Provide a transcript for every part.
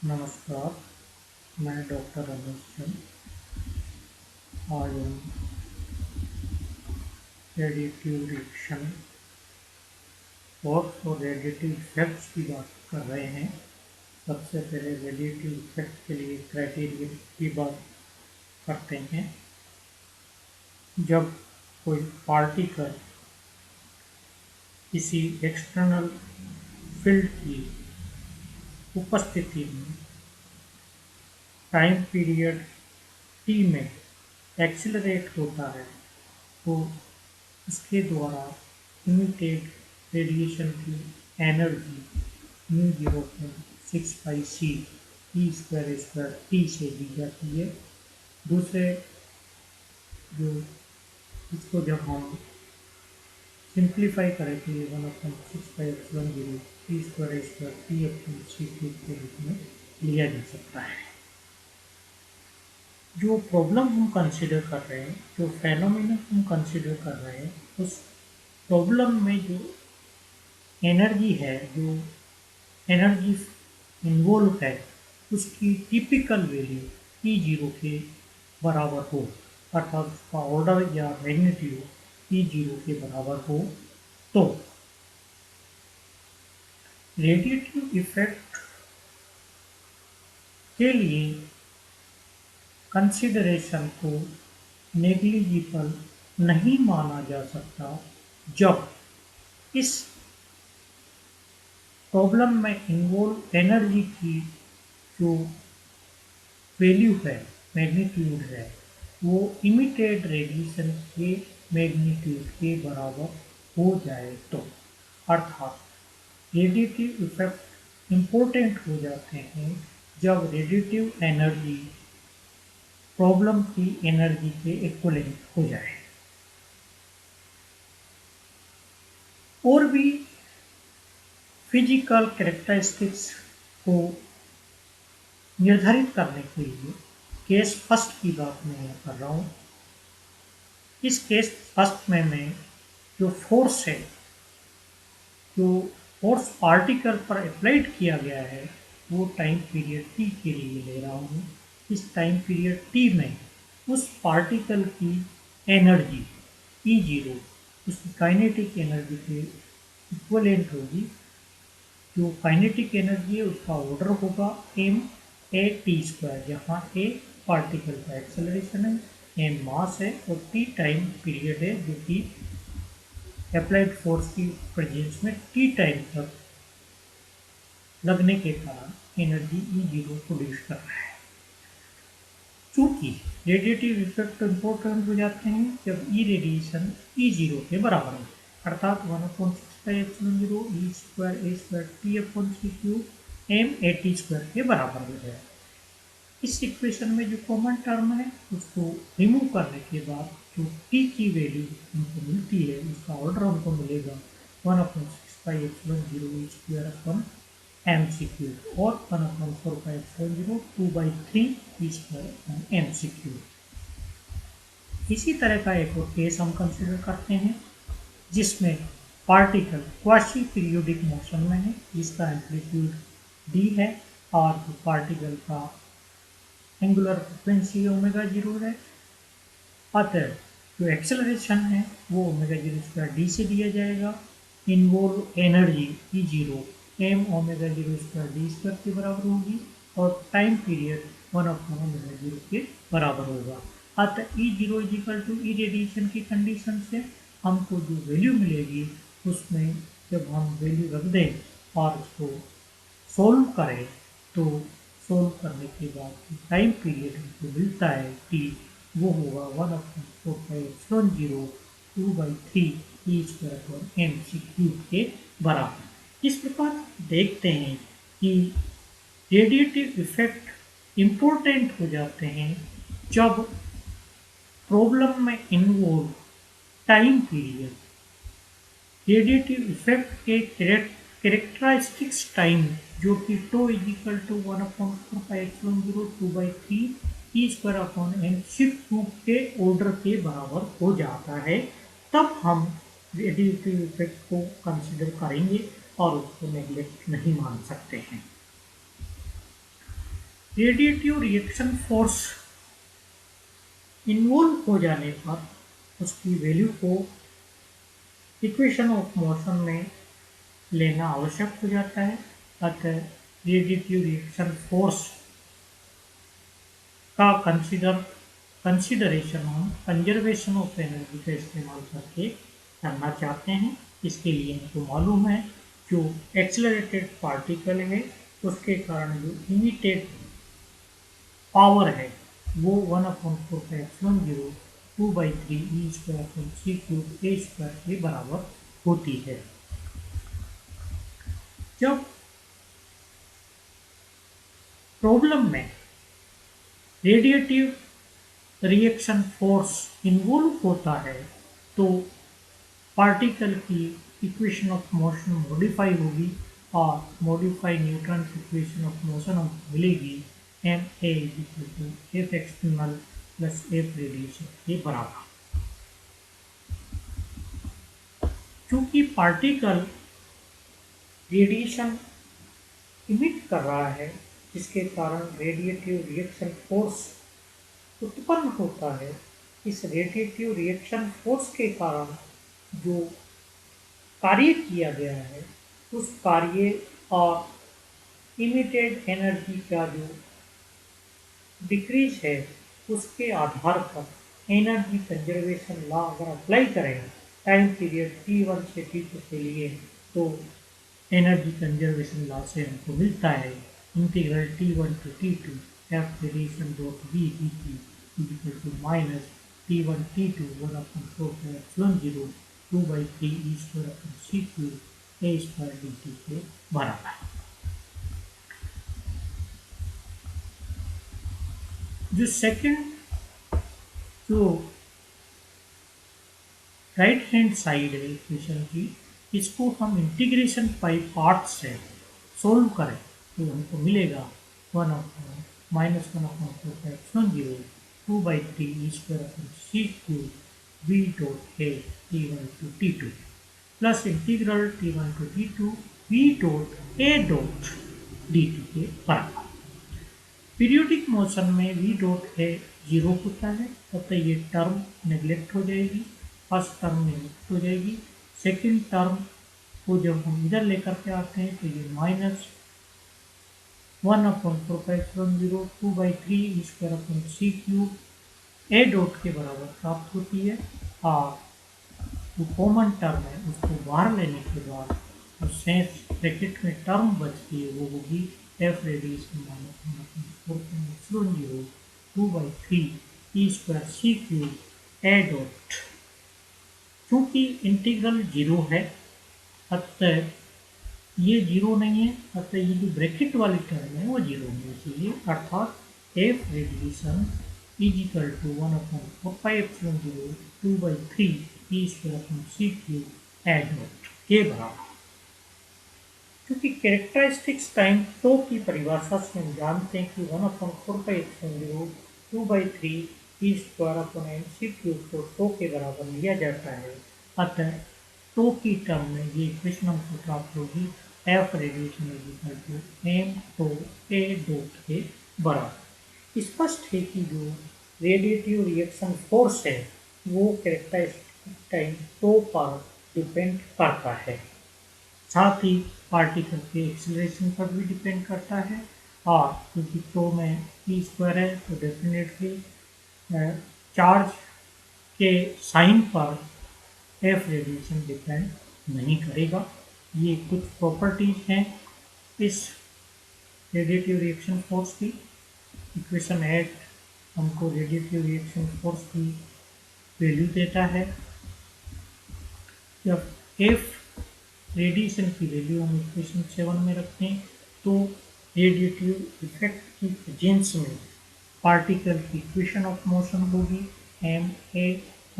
नमस्कार, मैं डॉक्टर रमेश चंद। आज हम रेडिएटिव रिएक्शन और रेडिएटिव इफेक्ट्स की बात कर रहे हैं। सबसे पहले रेडिएटिव इफेक्ट के लिए क्राइटेरिया की बात करते हैं। जब कोई पार्टिकल किसी एक्सटर्नल फील्ड की उपस्थिति में टाइम पीरियड टी में एक्सिलरेट होता है तो इसके द्वारा इमिटेड रेडिएशन की energy mu 0.65 E square T से दी जाती है। दूसरे जो इसको जब हम सिंप्लीफाई करें तो ये 1/6/0 ई स्क्वायर टी अपॉन सी क्यूब के रूप में लिया जा सकता है। जो प्रॉब्लम हम कंसिडर कर रहे हैं, जो फेनोमेना हम कंसिडर कर रहे हैं, उस प्रॉब्लम में जो एनर्जी है, जो एनर्जी इन्वॉल्व है, उसकी टिपिकल वैल्यू E0 के बराबर हो, अर्थात उसका ऑर्डर या मैग्नीट्यूड E0 के बराबर हो, तो रेडिएटिव इफेक्ट के लिए कंसिडरेशन को नेग्लिजिबल नहीं माना जा सकता जब इस प्रॉब्लम में इन्वॉल्व एनर्जी की जो वैल्यू है, मैग्नीट्यूड है, वो इमिटेड रेडिएशन के मैग्नीट्यूड के बराबर हो जाए तो, अर्थात रेडिएटिव इफेक्ट इम्पोर्टेंट हो जाते हैं जब रेडिएटिव एनर्जी प्रॉब्लम की एनर्जी के इक्विवेलेंट हो जाए। और भी फिजिकल कैरेक्टरिस्टिक्स को निर्धारित करने के लिए केस फर्स्ट की बात मैं यहाँ कर रहा हूँ। इस केस फर्स्ट में मैं जो फोर्स है, जो फोर्स पार्टिकल पर अप्लाइड किया गया है, वो टाइम पीरियड टी के लिए ले रहा हूँ। इस टाइम पीरियड टी में उस पार्टिकल की एनर्जी E0 उसकी काइनेटिक एनर्जी के इक्विवेलेंट होगी। जो काइनेटिक एनर्जी है उसका ऑर्डर होगा m/a/t², जहाँ a पार्टिकल का एक्सेलरेशन है, m मास है और t टाइम पीरियड है, जो कि अप्लाइड फोर्स की प्रेजेंस में t टाइम तक लगने के कारण एनर्जी E0 प्रोड्यूस कर रहा है। चूंकि रेडिएटिव इफेक्ट इम्पोर्टेंट हो जाते हैं जब ई रेडिएशन E0 के बराबर हो, अर्थात 1/6/0 E²A²T/c³ m/a/t² के बराबर हो जाए। इस इक्वेशन में जो कॉमन टर्म है उसको रिमूव करने के बाद जो t की वैल्यू हमको मिलती है, उसका ऑर्डर हमको मिलेगा 1/6/0 E²/mc³ और 1/4/0 2/3 E²/mc³। इसी तरह का एक और केस हम कंसिडर करते हैं जिसमें पार्टिकल क्वासी पीरियोडिक मोशन में है, जिसका एम्पलीट्यूड d है और जो पार्टिकल का एंगुलर फ्रीक्वेंसी ω0 है। अतः जो एक्सेलरेशन है वो ω02d से दिया जाएगा। इन्वॉल्व एनर्जी E0 m/ω02d² के बराबर होगी और टाइम पीरियड 1/ω0 के बराबर होगा। अतः E0 ई रेडिएशन की कंडीशन से हमको जो वैल्यू मिलेगी उसमें जब हम वैल्यू रख दें और उसको सोल्व करें तो सोल्व करने के बाद टाइम पीरियड हमको मिलता है t, वो होगा 1/4/0 2/3 E²/mc³ के बराबर। इस प्रकार देखते हैं कि रेडिएटिव इफेक्ट इम्पोर्टेंट हो जाते हैं जब प्रॉब्लम में involve time period radiative effect के कैरेक्टरिस्टिक्स टाइम जो कि τ = 1/4/0 2/3 E²/mc³ के ऑर्डर के बराबर हो जाता है, तब हम रेडिएटिव इफेक्ट को कंसिडर करेंगे और उसको नेग्लेक्ट नहीं मान सकते हैं। रेडिएटिव रिएक्शन फोर्स इन्वॉल्व हो जाने पर उसकी वैल्यू को इक्वेशन ऑफ मोशन में लेना आवश्यक हो जाता है। अतः रेडिएटिव रिएक्शन फोर्स का कंसिडरेशन हम कंजर्वेशन ऑफ एनर्जी का इस्तेमाल करके करना चाहते हैं। इसके लिए हमको मालूम है जो एक्सेलरेटेड पार्टिकल है उसके कारण जो इमिटेड पावर है वो 1/4πε0 2/3 e²c³ a² के बराबर होती है। जब प्रॉब्लम में रेडिएटिव रिएक्शन फोर्स इन्वॉल्व होता है तो पार्टिकल की इक्वेशन ऑफ मोशन मॉडिफाई होगी और मॉडिफाई न्यूटन की इक्वेशन ऑफ मोशन हमको मिलेगी ma F external plus F radiation के बराबर। चूंकि पार्टिकल रेडिएशन इमिट कर रहा है जिसके कारण रेडिएटिव रिएक्शन फोर्स उत्पन्न होता है, इस रेडिएटिव रिएक्शन फोर्स के कारण जो कार्य किया गया है उस कार्य और इमिटेड एनर्जी का जो डिक्रीज है उसके आधार पर एनर्जी कंजर्वेशन लॉ अगर अप्लाई करें टाइम पीरियड t1 से t2 के लिए तो एनर्जी कंजर्वेशन लॉ से हमको मिलता है integral t1 to t2 f radiation dot v dt equal to minus t1 t2 1/4πε0 2/3 e² a² dt के बराबर है। जो सेकंड जो राइट हैंड साइड है इक्वेशन की इसको हम इंटीग्रेशन बाई पार्ट से सोल्व करें तो हमको मिलेगा 1/-1/4πε0 2/3 e² v dot a t1 to t2 plus integral t1 to t2 v dot a dot dt के बराबर। पीरियोडिक मोशन में v डॉट ए 0 होता है तब ये टर्म नेग्लेक्ट हो जाएगी, फर्स्ट टर्म नेग्लेक्ट हो जाएगी। सेकंड टर्म को जब हम इधर लेकर के आते हैं तो ये माइनस 1/4πε0 2/3 e² a डॉट के बराबर प्राप्त होती है और जो कॉमन टर्म है उसको बाहर लेने के बाद जो शेष ब्रैकेट में टर्म बचती है वो होगी f radiation -1/4πε0 2/3 e²c³ a dot. चूँकि इंटीग्रल 0 है अतः ये 0 नहीं है, अतः ये जो ब्रैकेट वाली टर्म है वो 0 होनी चाहिए, अर्थात f radiation equal to 1/4πε0 2/3 e²c³ a dot के बराबर। क्योंकि कैरेक्टरिस्टिक्स टाइम टो की परिभाषा से हम जानते हैं कि 1/4πε0 2/3 e²c³ को टो के बराबर लिया जाता है, अतः टो की टर्म में ये इक्वेशन हमको प्राप्त होगी f radiation equal to m tau a dot के बराबर। स्पष्ट है कि जो रेडिएटिव रिएक्शन फोर्स है वो कैरेक्टरिस्टिक टाइम टो पर डिपेंड करता है, साथ ही पार्टिकल के एक्सीलरेशन पर भी डिपेंड करता है और क्योंकि टो में p² है तो डेफिनेटली चार्ज के साइन पर f रेडिएशन डिपेंड नहीं करेगा। ये कुछ प्रॉपर्टीज हैं इस रेडिएटिव रिएक्शन फोर्स की। इक्वेशन 8 हमको रेडिएटिव रिएक्शन फोर्स की वैल्यू देता है। जब f रेडिएशन की वैल्यू हम इक्वेशन 7 में रखते हैं तो रेडिएटिव इफेक्ट की प्रेजेंस में पार्टिकल की इक्वेशन ऑफ मोशन होगी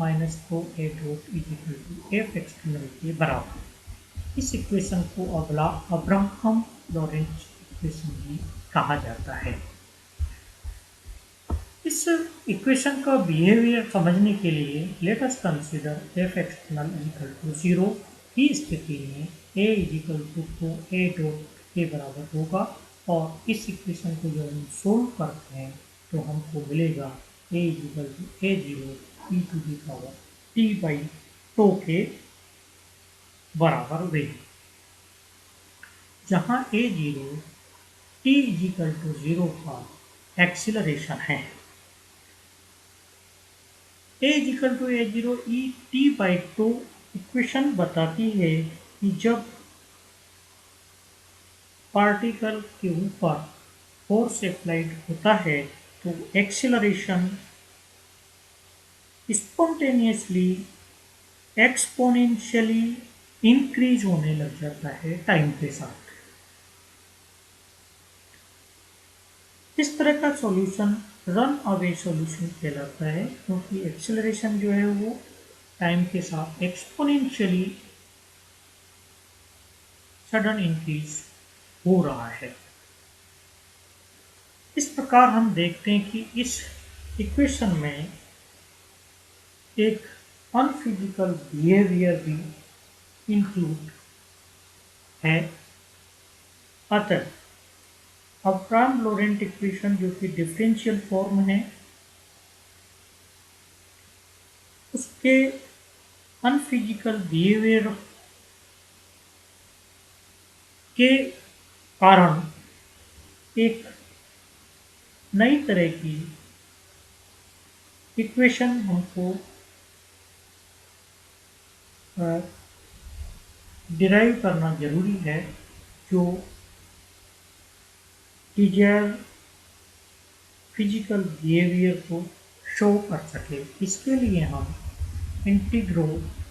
ma -2 a dot equal to f external के बराबर। इस इक्वेशन को अब्राहम लॉरेंज इक्वेशन भी कहा जाता है। इस इक्वेशन का बिहेवियर समझने के लिए let us consider f external equal to 0 की स्थिति में a equal to a dot के बराबर होगा और इस इक्वेशन को जब हम सोल्व करते हैं तो हमको मिलेगा A equal to A zero E to the power T by two के बराबर वैल्यू, जहाँ A zero T equal to zero का एक्सिलरेशन है। A equal to A zero E T by two equation बताती है कि जब पार्टिकल के ऊपर फोर्स अप्लाइड होता है तो एक्सिलरेशन स्पॉन्टेनियसली एक्सपोनेंशियली इंक्रीज होने लग जाता है टाइम के साथ। इस तरह का सॉल्यूशन रन अवे सॉल्यूशन कहलाता है, क्योंकि एक्सेलरेशन जो है वो टाइम के साथ एक्सपोनेंशियली सडन इंक्रीज हो रहा है। इस प्रकार हम देखते हैं कि इस इक्वेशन में एक अनफिजिकल बिहेवियर भी इंक्लूड है। अतः अब्राम लोरेंट इक्वेशन जो कि डिफरेंशियल फॉर्म है, उसके अनफिजिकल बिहेवियर के कारण एक नई तरह की इक्वेशन हमको डिराइव करना जरूरी है, जो डिजायर फिजिकल बिहेवियर को शो कर सके। इसके लिए हम इंटीग्रो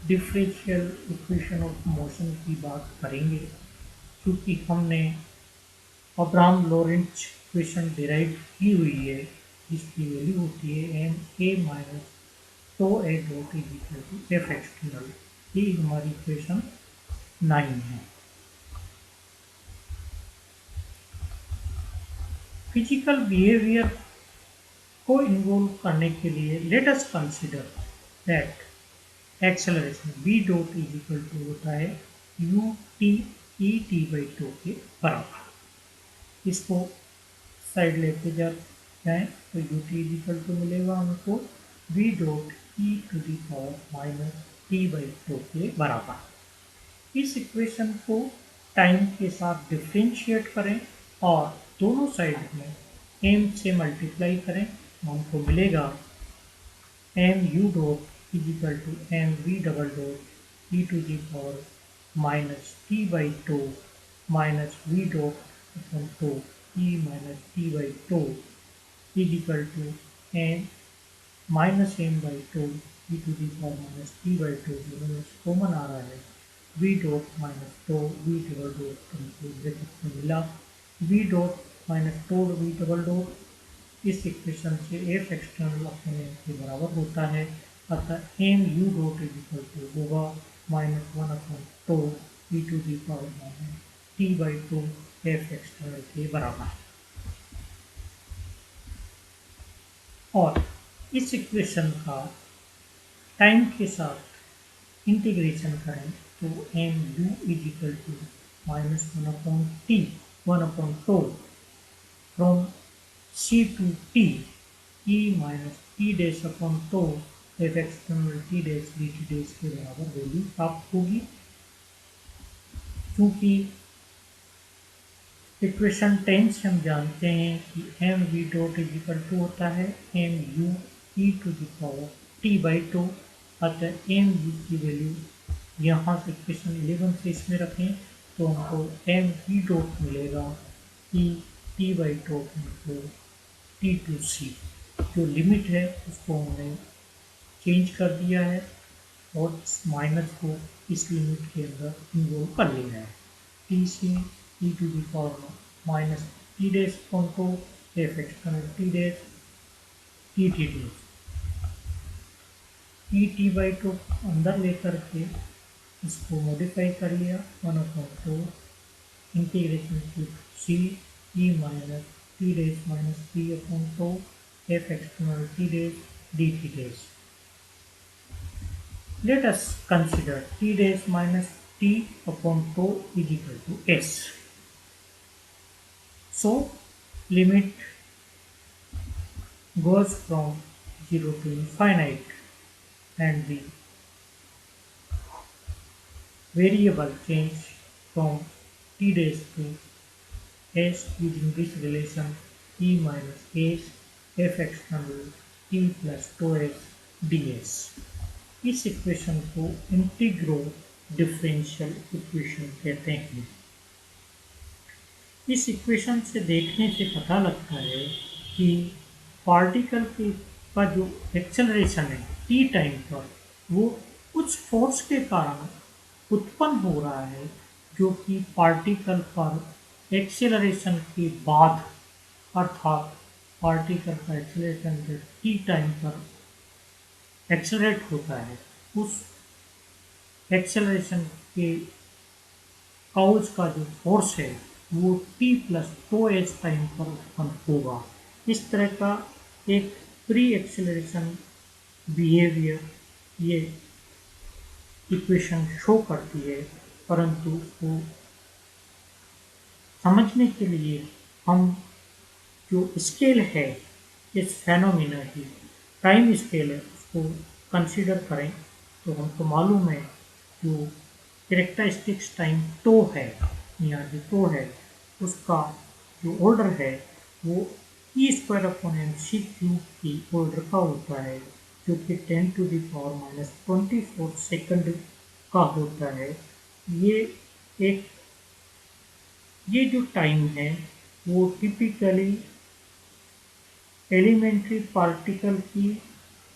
डिफरेंशियल इक्वेशन ऑफ मोशन की बात करेंगे, क्योंकि हमने अब्राहम लॉरेंट इक्वेशन डिराइव की हुई है, जिसकी वैल्यू होती है m a minus tau a dot is equal to F external. ये हमारी इक्वेशन 9 है। फिजिकल बिहेवियर को इन्वॉल्व करने के लिए let us consider that acceleration v dot is equal to होता है u t e T by two के बराबर। इसको साइड लेते जाए तो u t is equal to मिलेगा हमको v dot e to the power minus T by two के बराबर। इस इक्वेशन को टाइम के साथ डिफ्रेंशिएट करें और दोनों साइड में m से मल्टीप्लाई करें, हमको मिलेगा m you dot is equal to m v double dot e to the power minus T by two minus v dot upon two e minus T by two is equal to m minus m by two E to the power minus T by two, जो common आ रहा है v dot minus two v double dot हमको bracket में मिला v dot minus two v double dot. इस equation से F external अपने एम के बराबर होता है, अतः M you dot is equal to होगा minus one upon two E to the power minus T by two F external के बराबर। और इस इक्वेशन का टाइम के साथ इंटीग्रेशन करें तो m u is equal to minus one upon two from c to t e minus t dash upon two F external t dash d t dash के बराबर वैल्यू प्राप्त होगी। क्योंकि इक्वेशन 10 से हम जानते हैं कि m v dot is equal to होता है m u e to the power T by two, अतः एम यू की वैल्यू यहाँ से इक्वेशन 11 से इसमें रखें तो हमको एम वी डॉट मिलेगा ई टी बाई टू हमको टी टू सी, जो लिमिट है उसको हमने चेंज कर दिया है और इस माइनस को इस लिमिट के अंदर इन्वॉल्व कर लिया है। T c e to the power minus t dash upon two F external t dash t t dash e T by two अंदर लेकर के इसको मॉडिफाई कर लिया one upon two integration to c e minus t dash minus t upon two F external t dash d t dash. Let us consider t dash minus t upon 2 is equal to s. So limit goes from 0 to infinite and the variable change from t days to s using this relation t minus s f external t plus 2s ds. इस equation को इंटीग्रो differential equation कहते हैं। इस equation से देखने से पता लगता है कि पार्टिकल के का जो एक्सेलरेशन है टी टाइम पर वो उस फोर्स के कारण उत्पन्न हो रहा है जो कि पार्टिकल पर एक्सेलरेशन के बाद, अर्थात पार्टिकल का एक्सेलरेशन जब टी टाइम पर एक्सेलरेट होता है उस एक्सेलरेशन के काउज का जो फोर्स है वो t प्लस 2s टाइम पर उत्पन्न होगा। इस तरह का एक प्री एक्सेलरेशन बिहेवियर ये इक्वेशन शो करती है, परंतु उसको समझने के लिए हम जो स्केल है इस फेनोमेना की टाइम स्केल है उसको कंसीडर करें तो हमको मालूम है जो कैरेक्टरिस्टिक्स टाइम टो है या जो टो है उसका जो ऑर्डर है वो E square upon M C cube की ऑर्डर का होता है जो कि 10 to the power minus 24 second का होता है। एक ये जो टाइम है वो टिपिकली एलिमेंट्री पार्टिकल की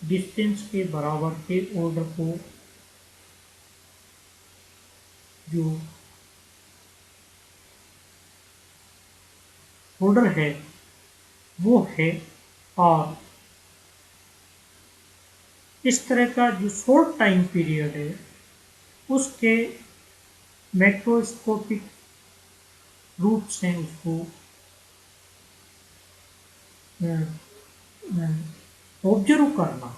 डिस्टेंस के बराबर के ऑर्डर को जो ऑर्डर है वो है, और इस तरह का जो शॉर्ट टाइम पीरियड है उसके मैक्रोस्कोपिक रूप से उसको ऑब्जर्व करना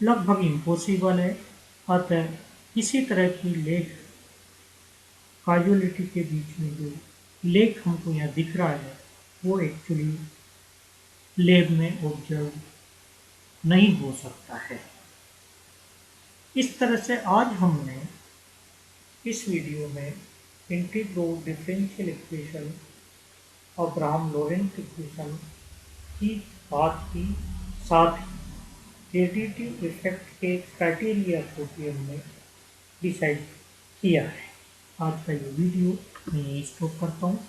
लगभग इम्पॉसिबल है। अतः किसी तरह की लेख काजुअलिटी के बीच में जो लेख हमको यहाँ दिख रहा है वो एक्चुअली लैब में ऑब्जर्व नहीं हो सकता है। इस तरह से आज हमने इस वीडियो में इंटीग्रो डिफरेंशियल इक्वेशन और अब्राहम लॉरेंट इक्वेशन की बात की, साथ ही एडिटिव इफेक्ट के क्राइटेरिया को भी हमने डिसाइड किया है। आज का ये वीडियो मैं यही स्टॉप करता हूँ।